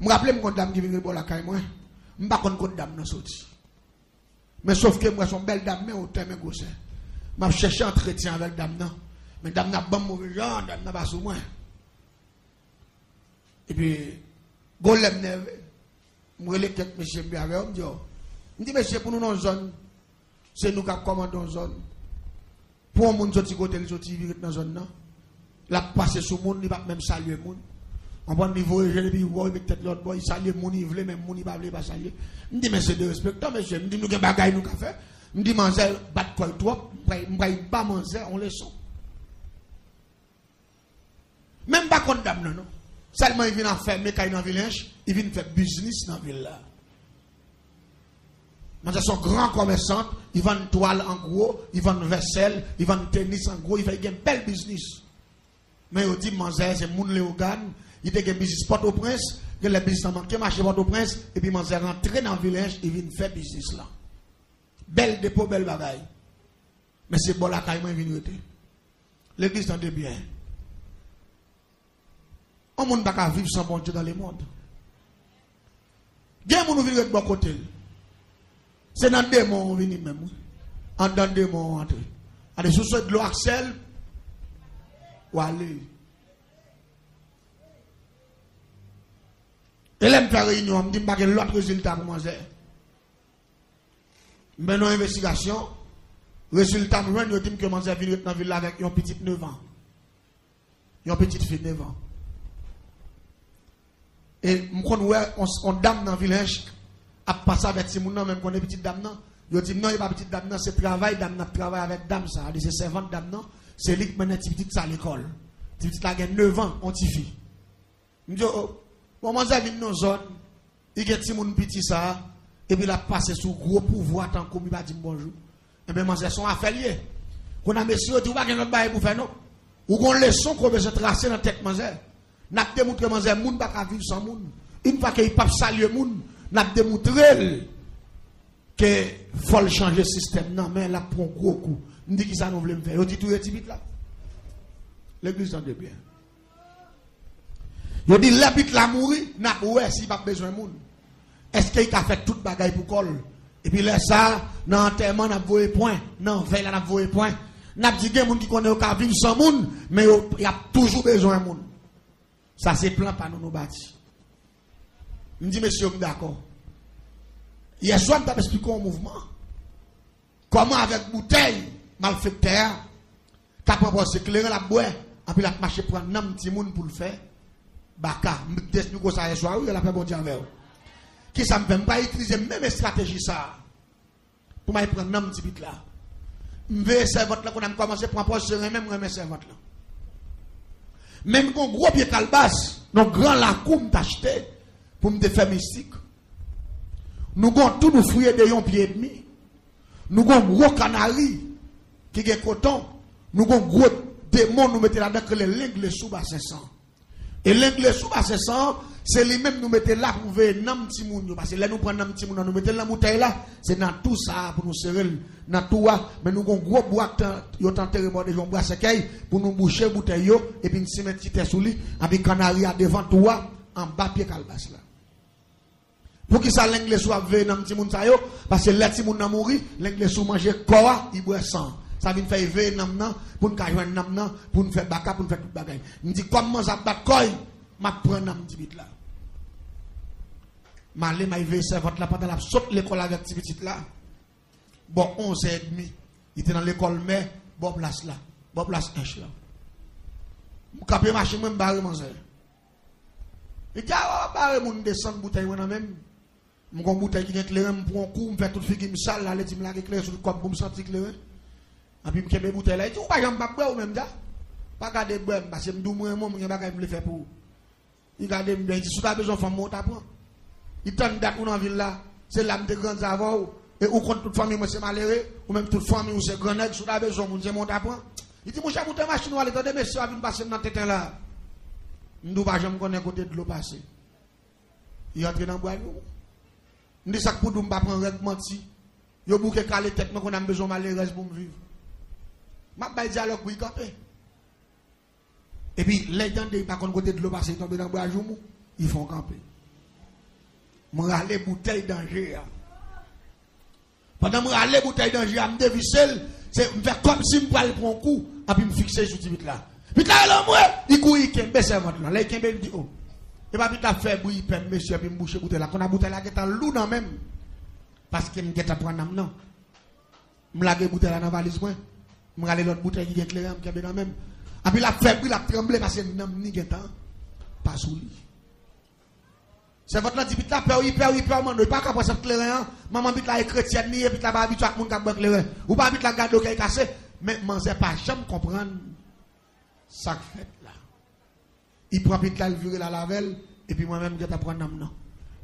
me rappelle mon dame qui vient pour la caille moi. Me pas contre dame non sorti. Mais sauf que moi son belle dame mais au terme gosse. M'a cherché entretien avec dame non. Mais dame n'a pas mauvais genre, dame n'a pas sous moi. Et puis golem neve. Moi les tête monsieur bien avec on dit. Me dit monsieur pour nous dans zone c'est nous qui commandons zone. Pour moun sorti côté les sorti vivre dans zone non. La passer sur monde, il va même saluer monde. On prend niveau et je puis voir peut-être l'autre boy saluer monde, il veut même monde il va pas saluer. Me dit mais c'est de respectant monsieur, me dit nous gen bagaille nous ka faire. Me dit manger bat quoi trop, m'bay pas manger on les son. Même pas condamne non. Seulement il vient enfermer kay dans village, il vient faire business dans ville là. Ils sont grands commerçants, ils vendent toile en gros, ils vendent vaisselle, ils vendent tennis en gros, ils font un bel business. Mais ils disent, Manzer, c'est moun Léogan, il a un business Port-au-Prince, il a un business manqué, marché Port-au-Prince, et puis Manzer rentre dans le village, il vient faire business là. Belle dépôt, belle bagaille. Mais c'est bon la caille, moi, il vient rester. L'église tente bien. On ne peut pas vivre sans bon Dieu dans le monde. Il y a des gens qui viennent de bon côté. C'est dans le démon on vient même. En dans le démon on entre. Allez, sous ce de l'eau Axel, ou aller. Et là, je fais réunion, je me dis que l'autre résultat pour moi, c'est. Mais non, investigation, résultat, je dis que je vais venir dans la ville avec une petite 9 ans. Une petite fille 9 ans. Et on dame dans le village, à passer avec ces gens, même qu'on est petite dame, non. Je dis non, il n'y a pas petite dame, non, c'est travail, dame, travail avec dame, ça. C'est servante dame, non. C'est lui qui mène une petite à l'école. Une petite a 9 ans, on t'y fait. Je dis, oh, moment ça vient dans zone, il y a un petit ça, et puis il a passé sous gros pouvoir, tant qu'on m'a dit bonjour. Et bien, c'est son affaire liée. Qu'on a messieurs, tu vas pas notre bail pour faire, non. Ou qu'on leçon qu'on veut se tracer dans la tête, manger. N'a pas démontré, manger, moun pas vivre sans moun. Une fois qu'il pas saluer moun, n'a pas démontré que faut changer le système. Non, mais là, pour un gros coup. On dit que ça nous voulons faire. On dit tout est vite là. L'église en bien. On dit l'habit la mourir, n'a pas si pas besoin de monde. Est-ce qu'il a fait toute bagaille pour col? Et puis là, ça, dans l'enterrement, n'a pas point. Non, veille là, n'a pas point. N'a dit qu'il y a des gens qui connaissent au vivre sans monde, mais il y a toujours besoin de monde. Ça, c'est plan par nous bâtir. Je dis, monsieur, d'accord. Hier soir, je expliqué un mouvement. Comment avec bouteille, malfaiteur, tu as proposé éclairer la boîte, et puis la marché pour un petit monde pour le faire. Baka, je explique ça hier soir, il a fait bon Dieu avec vous. Qui ça me fait pas utiliser même stratégie ça. Pour m'aller prendre un petit bit là. Je vais servante là, qu'on a commencé pour proposer même remettre servante là. Même qu'on gros pied calbas, nos grands lacoum t'acheter pour me faire mystique. Nous avons tous nos fruits de yon pied et demi. Nous avons gros canari qui est coton. Nous avons gros démon nous mettons là-dedans que les lingues sous bas 500. Et l'inglés sous bas 500, c'est lui-même nous mettons là pour ver nam petit moun. Parce que là nous prenons nam petit moun, nous mettons la bouteille là, c'est dans tout ça pour nous serrer, dans tout ça. Mais nous avons gros bois, yo t'enterrer mort de yon bois secaille pour nous boucher bouteille yo, et puis nous mettre petit sous lui, avec canari à devant toi, en bas pied calbas là. Pour qui ça l'anglais soit veille dans petit moun sa yo, parce que là petit moun n'a mouri, l'anglais soit manger corps, il boit sang. Ça vient faire veille nan pour nous joindre nan pour nous faire baka pour nous faire toute bagaille. Me dit comment ça bakoy, m'a prendre nan petit bit là. Malé m'a veille servante là pendant la saute l'école avec petit petit là. Bon 11h30, il était dans l'école mais bon place là, bon place H là. M'capé marcher même barre manger. Il dit ah barre moun descendre bouteille moi même. M'gon bouteille qui éclairé pour un coup, me fait toute figue me sale là, les tim là éclairé sur le corps pour me sentir éclairé. Et puis je me bouteille là, il dit ou pas j'aime pas boire ou même ça. Pas garder boire parce que me dou moi mon bagage me le faire pour. Il garde bien, il dit si tu as besoin de femme monte apprend. Il tente date dans ville là, c'est l'âme de grands avant et ou contre toute famille moi c'est malheureux ou même toute famille ou c'est grand nèg, si tu as besoin mon monte apprend. Il dit mon cher bouteille machine ou aller attendez monsieur a vinn passer dans tête là. Nous pas jamais connaître côté de l'eau passer. Il entre dans bois nous. On dit ça pour nous pas prendre règle menti. Yo bouquet calé tête mais qu'on a besoin malheureuse pour me vivre. M'a bay dialogue pour y camper. Et puis les gens de pas contre côté de l'eau passer tomber dans bois jour ils font camper. Je râle bouteille danger. Pendant que je râle bouteille danger, je me dévisselle, c'est me faire comme si je prends un coup, et puis me fixer sur ce là. Puis là, il court, il kembe servante là. Là, il kembe, il dit, oh. Et puis, il a fait bruit, monsieur, puis il bouche bouteille là. Quand la bouteille là, qui est en loup dans même. Parce qu'il me get à prendre non. Je lage bouteille là dans la valise moi. Je râle l'autre bouteille qui est éclairée, qui est dans même. Et puis, il a fait bruit, il a tremblé parce que non, ni guetant. Pas sous lui. C'est votre dit là peur man pas capable ça clairin maman bit là est chrétienne ni et puis là pas habitué à monde qui boit clairin ou pas bit là garde qui cassé mais man c'est pas jamais comprendre ça fait là il prend bit là le virer la lavelle et puis moi même je t'apprendre non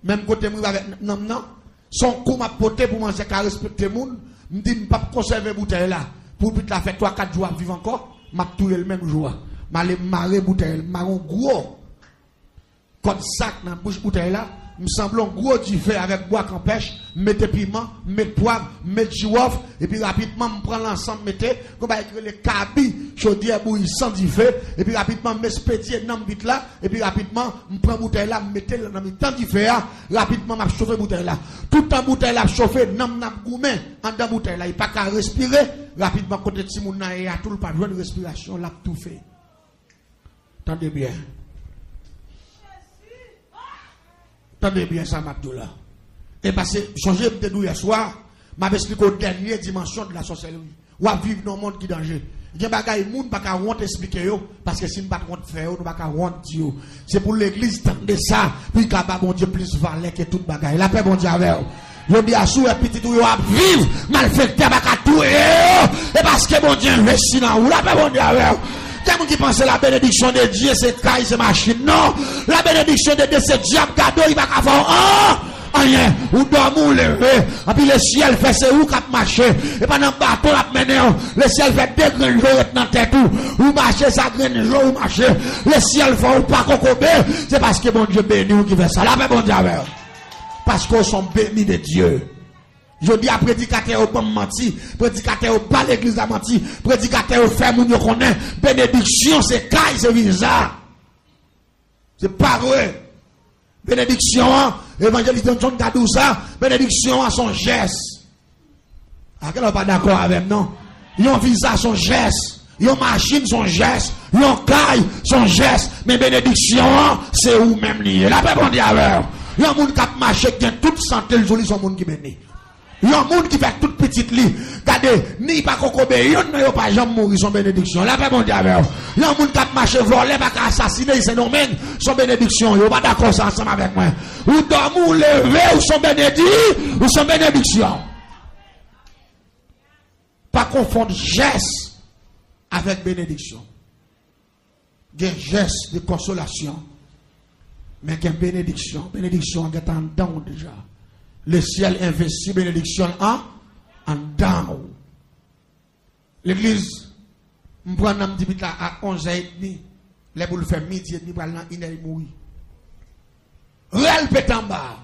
même côté moi avec non son coup m'a porté pour manger qu'à respecter monde me dit pas conserver bouteille là pour bit là fait 3-4 jours vivre encore m'a touyer le même jour m'aller marrer bouteille marron gros comme sac dans la bouche bouteille là, me semble un gros du fait avec bois qu'en pêche, mettez piment, mettez poivre, mettez girofle, et puis rapidement, me prend l'ensemble, mettez, comme va écrire les cabis, chaudière bouillie sans du fait, et puis rapidement, me spédier dans le vite là, et puis rapidement, me prend bouteille là, mettez dans le temps du fait, rapidement, m'a chauffé bouteille là. Tout en bouteille là, chauffé, nam goumé, en dans bouteille là, il pas qu'à respirer, rapidement, côté de Simon, il y a tout le pas de respiration, là, tout fait. Tendez bien. Attendez bien ça, Mabdoula. Et parce que changer de nous hier soir, m'a expliqué aux dernières dimensions de la sorcellerie. Ou à vivre dans un monde qui est danger. Il y a des bagages, les gens ne peuvent pas expliquer, parce que si nous ne pouvons pas faire, nous ne pouvons pas dire. C'est pour l'église de ça, puis qu'il y a bon Dieu plus valeur que tout bagaille. La paix, bon Dieu, avec vous. Je dis à sous et petit ou à vivre, malfecté, à tout, et parce que bon Dieu investit dans vous. La paix, bon Dieu, avec vous. Quelqu'un qui pense la bénédiction de Dieu, c'est caille, c'est machine. Non, la bénédiction de Dieu, c'est diable, cadeau, il va pas faire rien. Ou dormir ou lever. Et puis le ciel fait c'est où cap marcher. Et pendant le bateau, la mener, le ciel fait deux grains de jour dans tête ou marcher, ça grain de jour ou marcher. Le ciel fait ou pas cocobé. C'est parce que bon Dieu béni ou qui fait ça. La paix, bon Dieu, parce qu'ils sont bénis de Dieu. Je dis à prédicateur au pas menti, prédicateur au pas l'église a menti, prédicateur au fait moun yo connaît, bénédiction c'est caille, c'est visa. C'est pas vrai. Bénédiction, évangéliste John Gadou ça, bénédiction à son geste. Ah, qu'elle n'est pas d'accord avec non? Yon visa son geste, yon machine son geste, yon caille son geste, mais bénédiction c'est où même lié. La paix bon Dieu avec. Yon moun kap marché qui a toute santé le joli son moun qui béni. Il y a un monde qui fait toute petite lit. Regardez, ni pas kokobé, yon n'a pas jamais mourir son bénédiction. La paix, mon Dieu, il y a un monde qui a marché volé, pas assassiné, c'est non même son bénédiction. Yon pas d'accord ça ensemble avec moi. Ou dormir, ou lever, ou son bénédiction, ou son bénédiction. Pas confondre geste avec bénédiction. Il y a un geste de consolation. Mais il y a une bénédiction. Bénédiction, il y a un don déjà. Le ciel investit bénédiction en dedans. L'église, je prends un petit peu à 11h30. Les boules faire midi et demi, il est mourir. Réel pète en bas.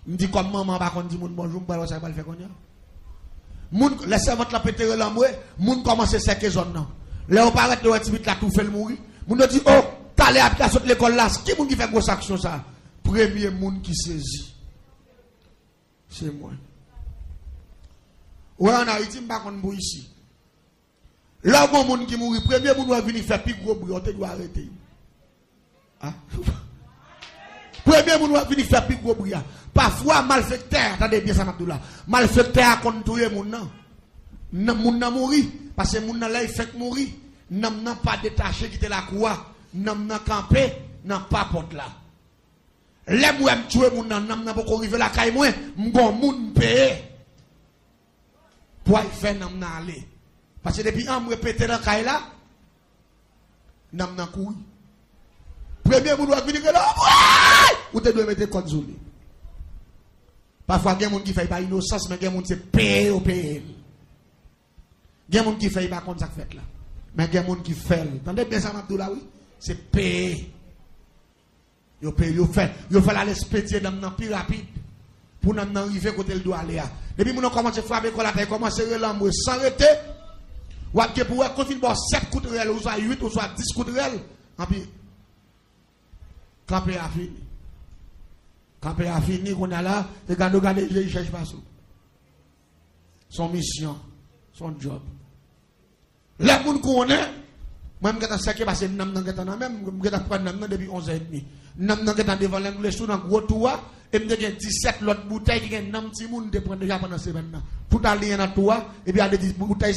Je dis comme maman, par contre, dit bonjour, ça va le faire comme ça. Les servantes la pété l'amoué, moun commence à séquer zone. Là, on paraît de petit peu là, tout fait le mourir. Moun dit, oh, t'as les applications de l'école là, qui moun qui fait grosse action ça? Premier moun qui saisit. C'est moi. Ouais, en Haïti, je ne sais pas si ici. Là, il y a des gens qui mourent. Premier, ils doivent venir faire plus gros bruit. On doit arrêter. Hein? Premier, ils doivent venir faire plus gros bruit. Parfois, malfecteur, attendez bien ça, Mabdoula. Malfecteur a contrôlé mon nom. Mon nom mourir. Parce que mon nom là, il fait mourir. Nom n'a pas détaché, qui était la croix. Nom n'a campé, n'a pas porte là. Les moi me tuer mon nan n'a pas arriver la caille moi m'gon moun payer pour y faire nan aller parce que depuis on me répéter dans caille là nan courir premier moun doit venir là ou te doit mettre code zone parfois gen moun qui fait pas innocence mais gen moun c'est payer au payer gen moun qui fait pas comme ça fait là mais gen moun qui fait entendez bien ça Mabdoula oui c'est payer. Yo fait la l'espétier dans plus rapide pour nous arriver côté le doit aller. Depuis nous commence à frapper quand la terre commence à relamber sans arrêter. Ou à que pour confine bon 7 coups de réel ou soit 8 ou soit 10 coups de réel. En puis camper a fini. Quand il a fini, qu'on a là, et quand on a il cherche pas ça. Son mission, son job. Les gens qu'on est, moi, je suis parce que je suis même, je suis depuis 11h30. Je suis devant l'anglais, dans gros tour, et je suis 17 autres bouteilles qui sont dans petit monde, je déjà pendant cette semaine. Tout à l'heure, dans toi, et puis il y a des bouteilles,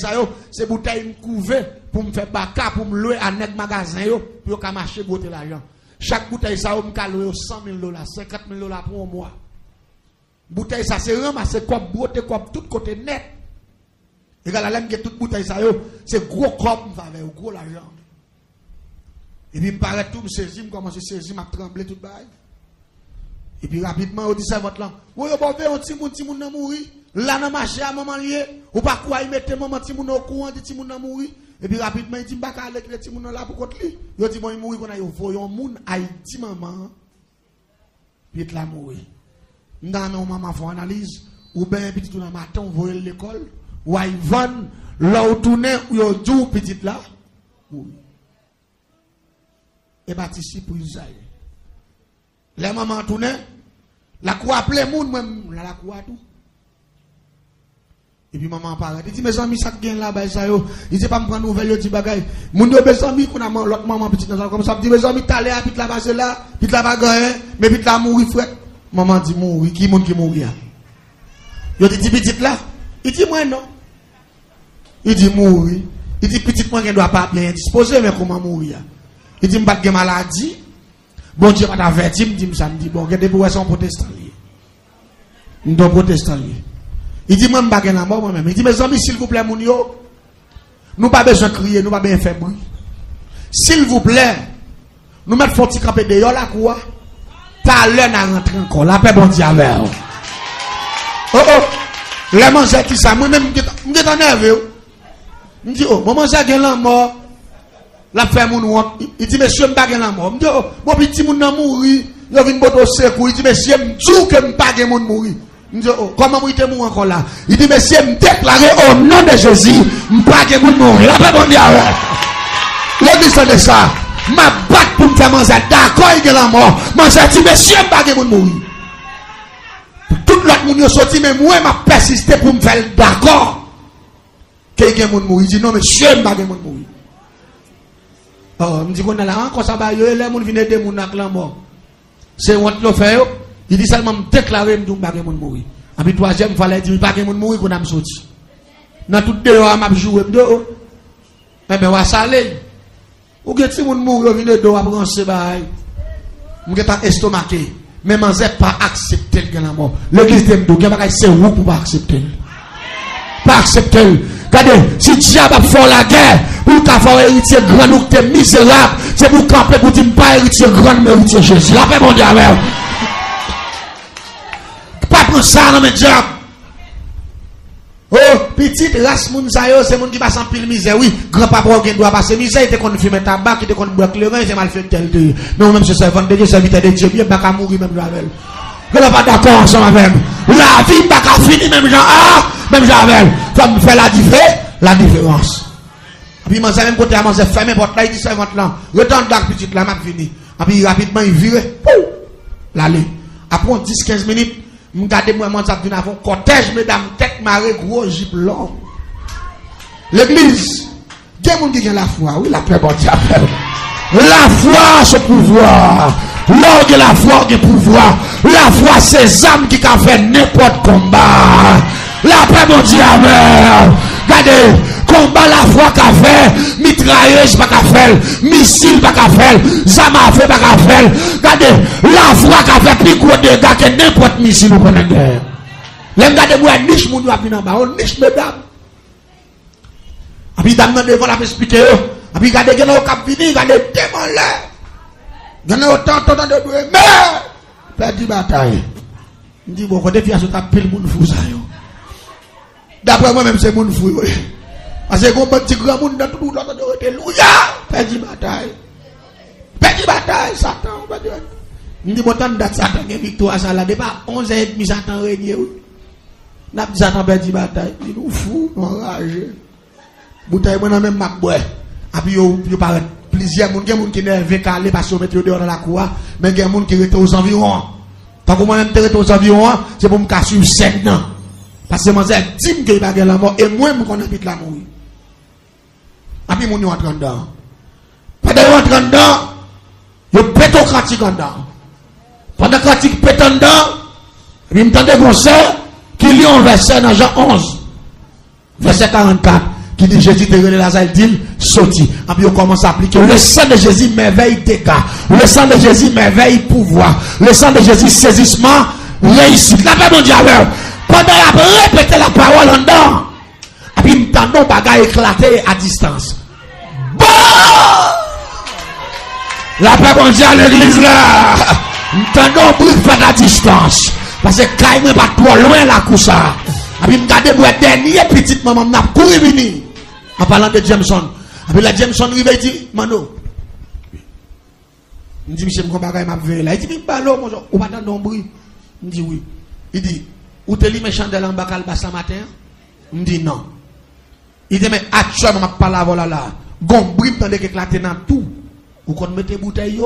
ces bouteilles me couvrent pour me faire baka, pour me louer à net magasin, pour que marcher goûter l'argent. Chaque bouteille, ça, me louer $100,000, $50,000 pour un mois. Bouteille, ça, c'est ramasser comme beauté, comme tout côté net. Et quand la laine qui toute bouteille, ça, c'est gros comme avec gros l'argent. Et puis, il me paraît tout, me saisir, me commence à saisir, m'a tremblé tout le bail. Et puis, rapidement, on dit ça, votre là. Oui, on va faire un petit monde n'a mourir. Là, dans le marché, à un moment lié. Ou pas quoi, il mette maman, petit monde au courant, petit monde n'a mourir. Et puis, rapidement, il dit, bah, qu'à avec le petit monde là pour contre lui. Il dit, bon, il mourit, qu'on a eu, voyons, monde, Haïti, maman. Puis, il l'a mourir. Dans nos mamans font analyse. Ou bien, petit tout dans le matin, on voit l'école. Ou à Yvonne, là où tourner, ou au dit, petit là. Oui. Et participe pour Isaïe. Les mamans tournent, la croix appelée monde, même, la croix tout. Et puis maman parle, il dit, mes amis, ça gagne là-bas, ça yo. Il dit, pas me prendre nouvelle, il dit, bagaille. Mon deux mes amis, qu'on a l'autre maman petite dans comme ça, il dit, mes amis, t'allais à pite là-bas, c'est là, pite là-bas, gagne, mais pite là, mourir, frère. Maman dit, mourir, qui monde qui mourir? Il dit, petite là. Il dit, moi, non. Il dit, mourir. Il dit, petite, moi, qui ne doit pas bien disposer, mais comment mourir? Il dit, je n'ai pas de maladie. Bon Dieu m'a averti, il me dit, bon, regardez pour son protestant. Je suis protestant. Il dit, moi, je ne suis pas la mort moi-même. Il dit, mes amis, s'il vous plaît, mon yo, nous pas besoin de crier, nous pas besoin de faire bruit. S'il vous plaît, nous mettons un petit campé de yo la quoi. T'as l'air à rentrer encore. La paix, bon Dieu, avec. Oh, les manger qui ça, moi-même, je suis en nerveux. Je dis, oh, maman, j'ai la mort. La femme mon il dit monsieur m'pa gen la mort. Me dit oh bon petit moun nan mouri, yo vinn boto secours, il dit monsieur m'dou que m'pa gen moun mouri. Me dit oh comment moi te mou encore là. Il dit monsieur me déclarer au nom de Jésus, m'pa gen moun mouri. La paix bon Dieu. L'église de ça, m'a battre pour me faire manger d'accord il gen la mort. Manger dit monsieur m'pa gen moun mouri. Tout l'autre moun yo sorti mais moi m'a persisté pour me faire d'accord. Que gen moun mouri, il dit non monsieur m'pa gen moun mouri. Oh, me dit qu'on a là encore ça va yo les gens viennent aider moun ak la mort. C'est honte le fait yo. Il dit seulement me déclarer me pas moun mourir. Et puis troisième fallait dire pas moun mourir qu'on a me sorti. Dans tout dehors m'a jouer me do. Mais ben wa salé. Ou que si moun mourir vienne do a brancher bail. Me ta estomaqué. Mais man zè pas accepter le la mort. L'église de m'do gen c'est ou pour pas accepter. Pas accepter. Regardez, si diable a fait la guerre, pour qu'à faire héritier grand ou t'es misérable, c'est pour camper pour dire pas héritier grand mais héritier Jésus. La paix mon Dieu avec. Pas pour ça non mais diable. Oh, petite race moun sa yo, c'est moun qui passe en pile misère. Oui, grand-papa qui doit passer misère, il te konn fumer tabac, il te konn boire clairin, c'est mal fait tel de. Non même ce servant de Dieu, serviteur de Dieu, bien pas mourir même avec. Que là pas d'accord ensemble avec. La vie pas qu'à finir même genre même Javel, faut me faire la différence. Puis moi, même côté à manger fermé, porte là, il dit ça, là. Retourne dans la petite là, m'a fini. Et puis rapidement, il vire, l'aller. Après 10-15 minutes, je regarde moi, ça vient avant cortège, mesdames, tête marée, gros, jeep long. L'église, il y a des gens qui ont la foi, oui, la paix, bon Dieu. La foi, c'est pouvoir. L'orgue, la foi, c'est pouvoir. La foi, c'est les âmes qui ont fait n'importe combat. La paix, mon Dieu, regardez, combat la foi qu'a fait, mitrailleuse pas qu'a fait, missile pas qu'a fait, zamafé pas qu'a fait, regardez, la foi qu'a fait plus gros dégâts que n'importe missile ou pendant guerre. Regardez, moi, niche, mon Dieu, en bas, on niche, mesdames. Et puis, dame, devant la expliquer, et puis, regardez, il y a un cap fini, regardez, démon là. Il y a autant de bruit, mais, perdu bataille. Il dit, bon, quand tu as ta pile, mon fou, ça, yo. D'après moi-même, c'est mon fou. Parce que quand petit grand monde dans tout le monde, alléluia, perdu bataille. Perdu bataille, Satan. Je dis, bon, tant de Satan, il y a victoire, ça là, pas 11h30, Satan régné. N'a pas Satan perdu bataille. Il nous fou, enragé. Bouteille, moi, même ma boue. Et puis, il paraît plusieurs gens qui nerveux, calés, parce qu'ils mettent dehors dans la cour, mais il y a des gens qui restent aux environs. Tant que moi-même, aux environs, c'est pour me casser sur scène. Parce que moi, c'est dit que il va la mort. Et moi, je connais la mort. Et puis, je rentre dedans. Pendant que je rentre dedans, je pète au critique dedans. Pendant que le critique pète dedans, et puis, je me tendais comme ça, qu'il y a un verset dans Jean 11, verset 44. Qui dit Jésus te relève Lazare, dit sorti. Et puis on commence à appliquer le sang de Jésus, merveille dégâts. Le sang de Jésus, merveille pouvoir. Le sang de Jésus, saisissement, réussite. La paix mondiale. Pendant qu'il a répété la parole en dedans, et puis il m'entend bagaille éclater à distance. Bon! La paix mondiale, l'église là. M'entend bruit fait à distance. Parce que quand il n'est pas trop loin la coussa. Et puis m'gade pour être dernier petite maman n'a couru venir. En parlant de Jameson. Et puis la Jameson rive et dit, Mano. Il dit, monsieur, mon bagage m'a vu là. Il dit, mais ballot, mon ou pas dans bruit. Il dit, oui. Il dit, ou te lis mes chandelles en bas ce matin? Il me dit, non. Il dit, mais actuellement, je parle là, là. Gon bruit, t'en de éclater dans tout. Ou qu'on mette bouteille,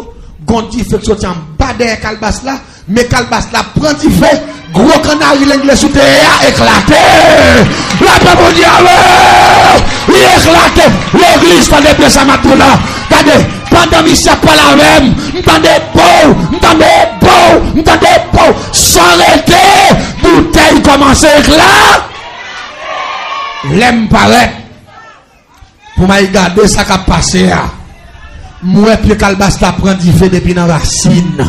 gon dit, fait que sorti en bas de calbas là, mais calbas là, prend du fait, gros canari l'anglais sous terre, éclaté. La paix mondiale, il éclaté. L'église, t'en de ça matin là. Regardez, pendant que ça parle la même, m'tendez beau, sans arrêter, bouteille commence à éclater. L'aime paraît. Pour m'a regarder ça qui a passé. Moi, puis Calbas la prend du feu depuis la racine.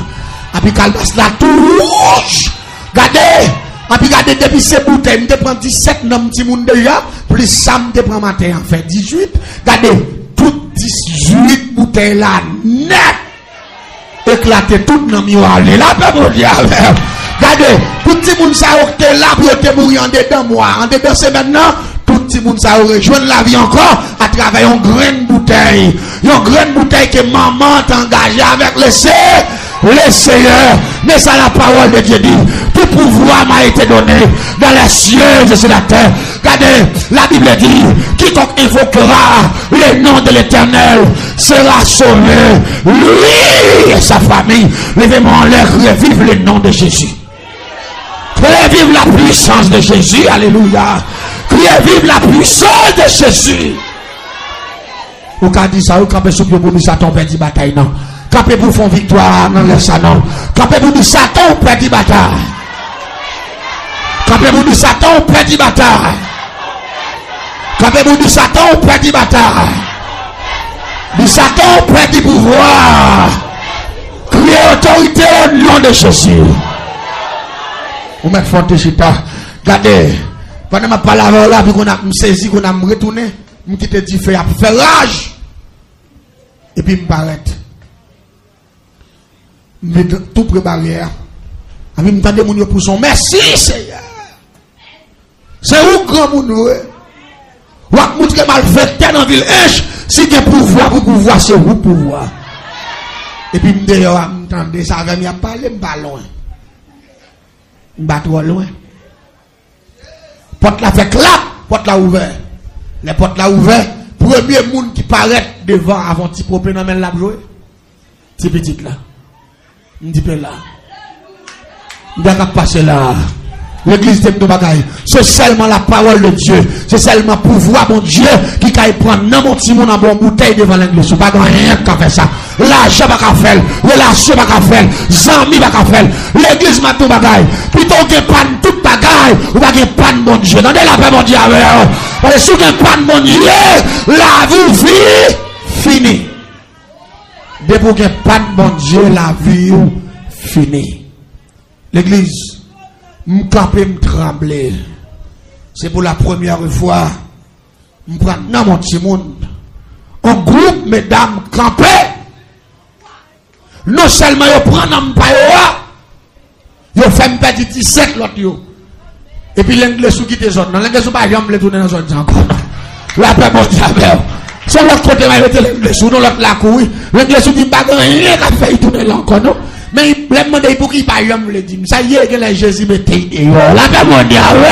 Et puis Calbas la tout rouge. Regardez. Et puis regardez, depuis ces bouteilles, je prends 17 noms petit monde déjà. Plus ça, je prends matin en fait 18. Regardez, toutes 18 bouteilles là, net. Éclaté tout nom yo aller là, pas mon Dieu. Regardez, tout petit monde ça est là pour te mourir en dedans moi. En dedans c'est maintenant. Tout le monde ça rejoindre la vie encore à travers une grande bouteille. Une grande bouteille que maman t'engage avec le Seigneur. Mais ça la parole de Dieu dit. Tout pouvoir m'a été donné dans les cieux et sur la terre. Regardez, la Bible dit, quiconque invoquera le nom de l'Éternel sera sauvé. Lui et sa famille. Levez-moi en l'air, revive le nom de Jésus. Revive la puissance de Jésus. Alléluia. Criez vive la puissance de Jésus. Ou qu'a dit ça, ou campé sous pour dire Satan perdit bataille, non. Campé pour faire victoire, non, laisse ça, non. Campé pour dire Satan perdit bataille. Campé pour dire Satan perdit bataille. Campé pour dire Satan perdit bataille. Dit Satan perdit pouvoir. Criez autorité au nom de Jésus. Vous mettez forte chita. Regardez. Pendant ma parole là, puis qu'on a saisi, qu'on a retourné, je quitte dit fait rage. Et puis je m'arrête. Je tout préparé. Et puis je m'entendais mon pour son merci Seigneur. C'est où grand monde ou à montrer mal fait dans ville H, si tu pouvoir pour pouvoir c'est où pouvoir. Et puis je m'entendais ça avec moi parler, je pas loin. Je pas trop loin. Porte la fait clap, porte la ouvert. Les portes la ouvert. Premier monde qui paraît devant avant petit propre dans la jouer. Petit petit là. Un petit peu là. Il doit passer là. L'église de bagaille. C'est seulement la parole de Dieu. C'est seulement pouvoir mon Dieu qui peut prendre dans mon petit monde en bonne bouteille devant l'église. Vous pas rien qu'à faire ça. L'argent pas qu'à faire. Relation pas qu'à faire. Zami pas qu'à faire. L'église m'a tout bagaille. Plutôt que panne toute bagaille. Ou pas que panne mon Dieu. Donnez la paix mon Dieu avec eux. Parce que si vous avez panne mon Dieu, la vie finie. Dès que vous avez panne mon Dieu, la vie finie. L'église. M'capé m'trembler. C'est pour la première fois. M'prends dans mon petit monde. Un groupe, mesdames, campé. Non seulement yo prend dans m'payoa. Yo fait m'perdre 17 l'autre yo. Et puis l'anglais sous quitte zone. Non, l'anglais sous pas jamais tourner dans zone encore. La paix mon diable. C'est l'autre côté m'a été l'anglais sous l'autre la couille. L'anglais sous dit pas rien qu'a fait tourner là encore non. Mais il me demande pour qui pas jamais le dire. Ça y est que la Jésus me dit. La paix mon diable.